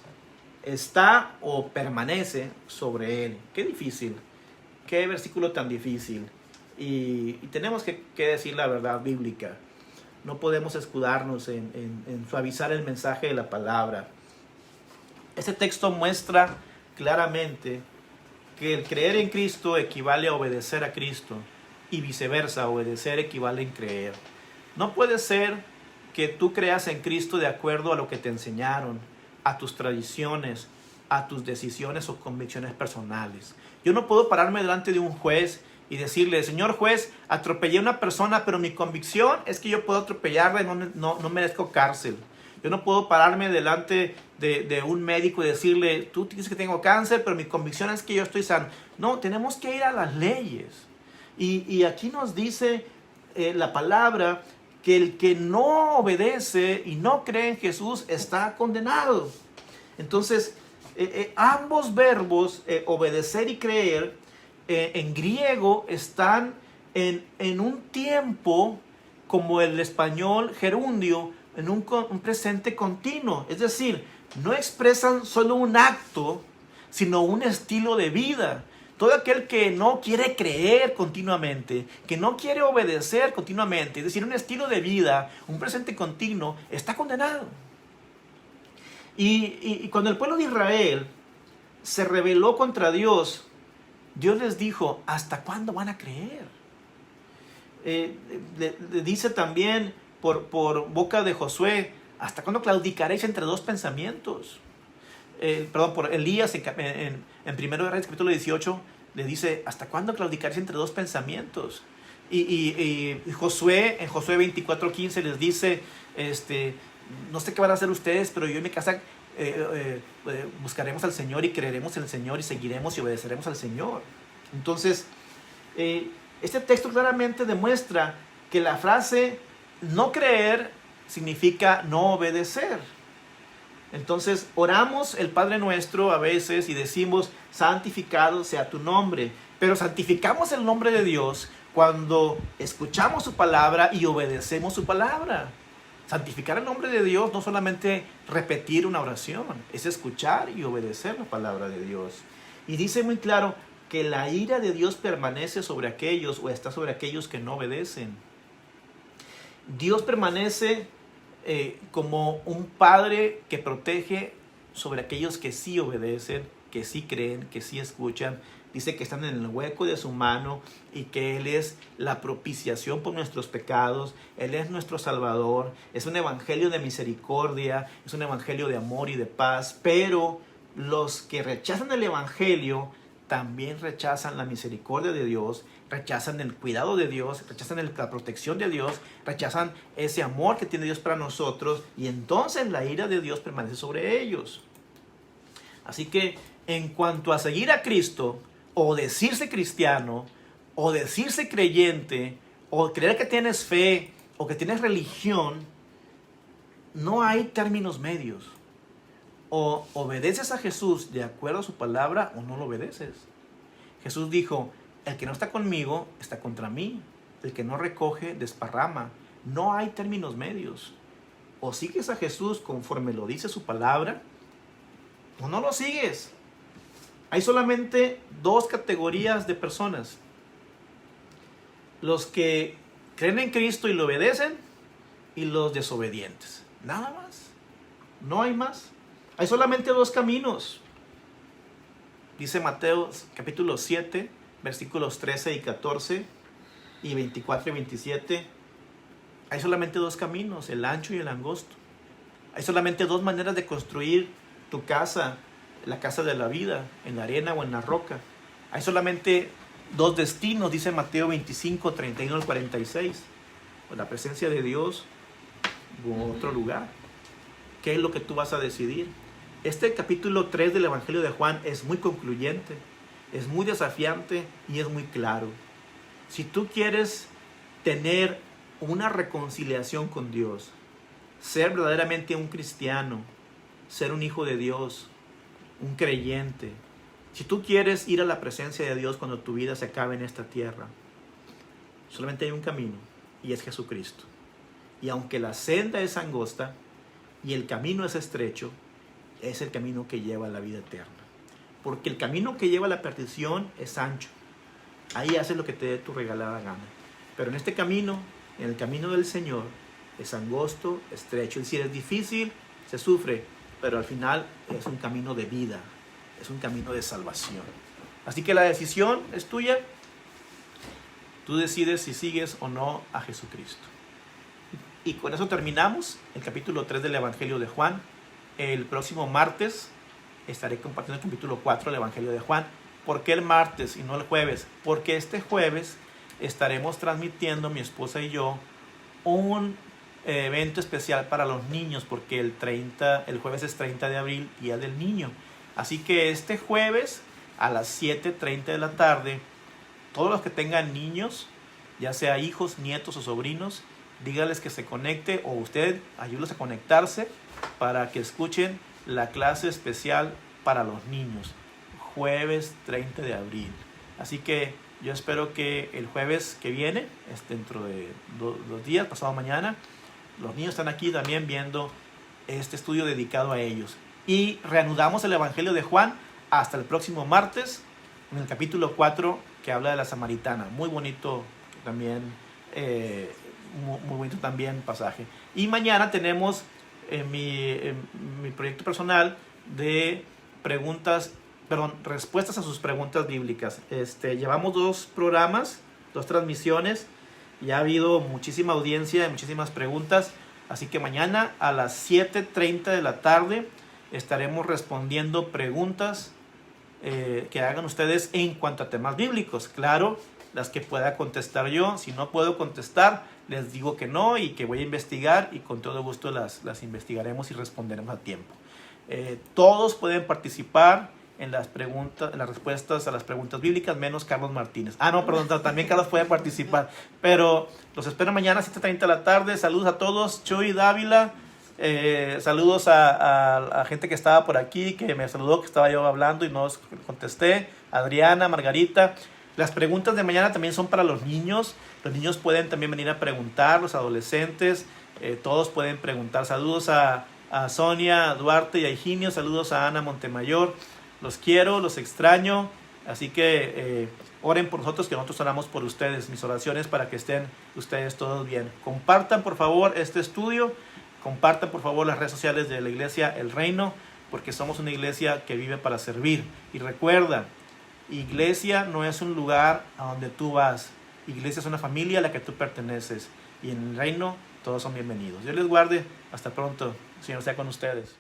está o permanece sobre él. Qué difícil, qué versículo tan difícil. Y tenemos que decir la verdad bíblica. No podemos escudarnos en suavizar el mensaje de la palabra. Este texto muestra claramente que el creer en Cristo equivale a obedecer a Cristo y viceversa, obedecer equivale a creer. No puede ser que tú creas en Cristo de acuerdo a lo que te enseñaron, a tus tradiciones, a tus decisiones o convicciones personales. Yo no puedo pararme delante de un juez y decirle, señor juez, atropellé a una persona, pero mi convicción es que yo puedo atropellarla y no merezco cárcel. Yo no puedo pararme delante de un médico y decirle, tú dices que tengo cáncer, pero mi convicción es que yo estoy sano. No, tenemos que ir a las leyes. Y aquí nos dice la palabra que el que no obedece y no cree en Jesús está condenado. Entonces, ambos verbos, obedecer y creer, en griego están en un tiempo como el español gerundio, en un presente continuo. Es decir, no expresan solo un acto, sino un estilo de vida. Todo aquel que no quiere creer continuamente, que no quiere obedecer continuamente, es decir, un estilo de vida, un presente continuo, está condenado. Y cuando el pueblo de Israel se rebeló contra Dios, Dios les dijo, ¿hasta cuándo van a creer? Le dice también por boca de Josué, ¿hasta cuándo claudicaréis entre dos pensamientos? Por Elías en 1 Reyes capítulo 18 le dice, ¿hasta cuándo claudicaréis entre dos pensamientos? Y Josué, en Josué 24:15 les dice, no sé qué van a hacer ustedes, pero yo en mi casa buscaremos al Señor y creeremos en el Señor y seguiremos y obedeceremos al Señor. Entonces, este texto claramente demuestra que la frase no creer significa no obedecer. Entonces oramos el Padre Nuestro a veces y decimos, santificado sea tu nombre. Pero santificamos el nombre de Dios cuando escuchamos su palabra y obedecemos su palabra. Santificar el nombre de Dios no solamente repetir una oración, es escuchar y obedecer la palabra de Dios. Y dice muy claro que la ira de Dios permanece sobre aquellos o está sobre aquellos que no obedecen. Dios permanece como un padre que protege sobre aquellos que sí obedecen, que sí creen, que sí escuchan. Dice que están en el hueco de su mano y que Él es la propiciación por nuestros pecados. Él es nuestro Salvador. Es un evangelio de misericordia, es un evangelio de amor y de paz. Pero los que rechazan el evangelio también rechazan la misericordia de Dios, rechazan el cuidado de Dios, rechazan la protección de Dios, rechazan ese amor que tiene Dios para nosotros, y entonces la ira de Dios permanece sobre ellos. Así que en cuanto a seguir a Cristo, o decirse cristiano, o decirse creyente, o creer que tienes fe, o que tienes religión, no hay términos medios. O obedeces a Jesús de acuerdo a su palabra o no lo obedeces. Jesús dijo, el que no está conmigo está contra mí. El que no recoge desparrama. No hay términos medios. O sigues a Jesús conforme lo dice su palabra o no lo sigues. Hay solamente dos categorías de personas. Los que creen en Cristo y lo obedecen y los desobedientes. Nada más. No hay más. Hay solamente dos caminos. Dice Mateo capítulo 7, versículos 13 y 14 y 24 y 27. Hay solamente dos caminos, el ancho y el angosto. Hay solamente dos maneras de construir tu casa, la casa de la vida, en la arena o en la roca. Hay solamente dos destinos, dice Mateo 25, 31 al 46. O la presencia de Dios u otro lugar. ¿Qué es lo que tú vas a decidir? Este capítulo 3 del Evangelio de Juan es muy concluyente, es muy desafiante y es muy claro. Si tú quieres tener una reconciliación con Dios, ser verdaderamente un cristiano, ser un hijo de Dios, un creyente, si tú quieres ir a la presencia de Dios cuando tu vida se acabe en esta tierra, solamente hay un camino y es Jesucristo. Y aunque la senda es angosta y el camino es estrecho, es el camino que lleva a la vida eterna. Porque el camino que lleva a la perdición es ancho. Ahí haces lo que te dé tu regalada gana. Pero en este camino, en el camino del Señor, es angosto, estrecho. Es decir, es difícil, se sufre, pero al final es un camino de vida. Es un camino de salvación. Así que la decisión es tuya. Tú decides si sigues o no a Jesucristo. Y con eso terminamos el capítulo 3 del Evangelio de Juan. El próximo martes estaré compartiendo el capítulo 4 del Evangelio de Juan. ¿Por qué el martes y no el jueves? Porque este jueves estaremos transmitiendo, mi esposa y yo, un evento especial para los niños, porque el jueves es 30 de abril, Día del Niño. Así que este jueves a las 7:30 de la tarde, todos los que tengan niños, ya sea hijos, nietos o sobrinos, dígales que se conecte, o usted ayúdelos a conectarse para que escuchen la clase especial para los niños, jueves 30 de abril. Así que yo espero que el jueves que viene, dentro de 2 días, pasado mañana, los niños están aquí también viendo este estudio dedicado a ellos. Y reanudamos el Evangelio de Juan hasta el próximo martes en el capítulo 4, que habla de la samaritana. Muy bonito también, muy bonito también pasaje. Y mañana tenemos mi proyecto personal de respuestas a sus preguntas bíblicas. Llevamos 2 programas, 2 transmisiones. Ya ha habido muchísima audiencia, muchísimas preguntas. Así que mañana a las 7:30 de la tarde estaremos respondiendo preguntas que hagan ustedes en cuanto a temas bíblicos. Claro, las que pueda contestar yo. Si no puedo contestar, les digo que no y que voy a investigar, y con todo gusto las investigaremos y responderemos a tiempo. Todos pueden participar en las respuestas a las preguntas bíblicas, menos Carlos Martínez. No, perdón, también Carlos puede participar. Pero los espero mañana a 7:30 de la tarde. Saludos a todos. Chuy Dávila. Saludos a gente que estaba por aquí, que me saludó, que estaba yo hablando y no contesté. Adriana, Margarita. Las preguntas de mañana también son para los niños. Los niños pueden también venir a preguntar, los adolescentes, todos pueden preguntar. Saludos a Sonia Duarte y a Higinio. Saludos a Ana Montemayor. Los quiero, los extraño. Así que oren por nosotros, que nosotros oramos por ustedes. Mis oraciones para que estén ustedes todos bien. Compartan por favor este estudio. Compartan por favor las redes sociales de la iglesia El Reino, porque somos una iglesia que vive para servir. Y recuerda, iglesia no es un lugar a donde tú vas. Iglesia es una familia a la que tú perteneces. Y en el reino todos son bienvenidos. Dios les guarde. Hasta pronto. Señor sea con ustedes.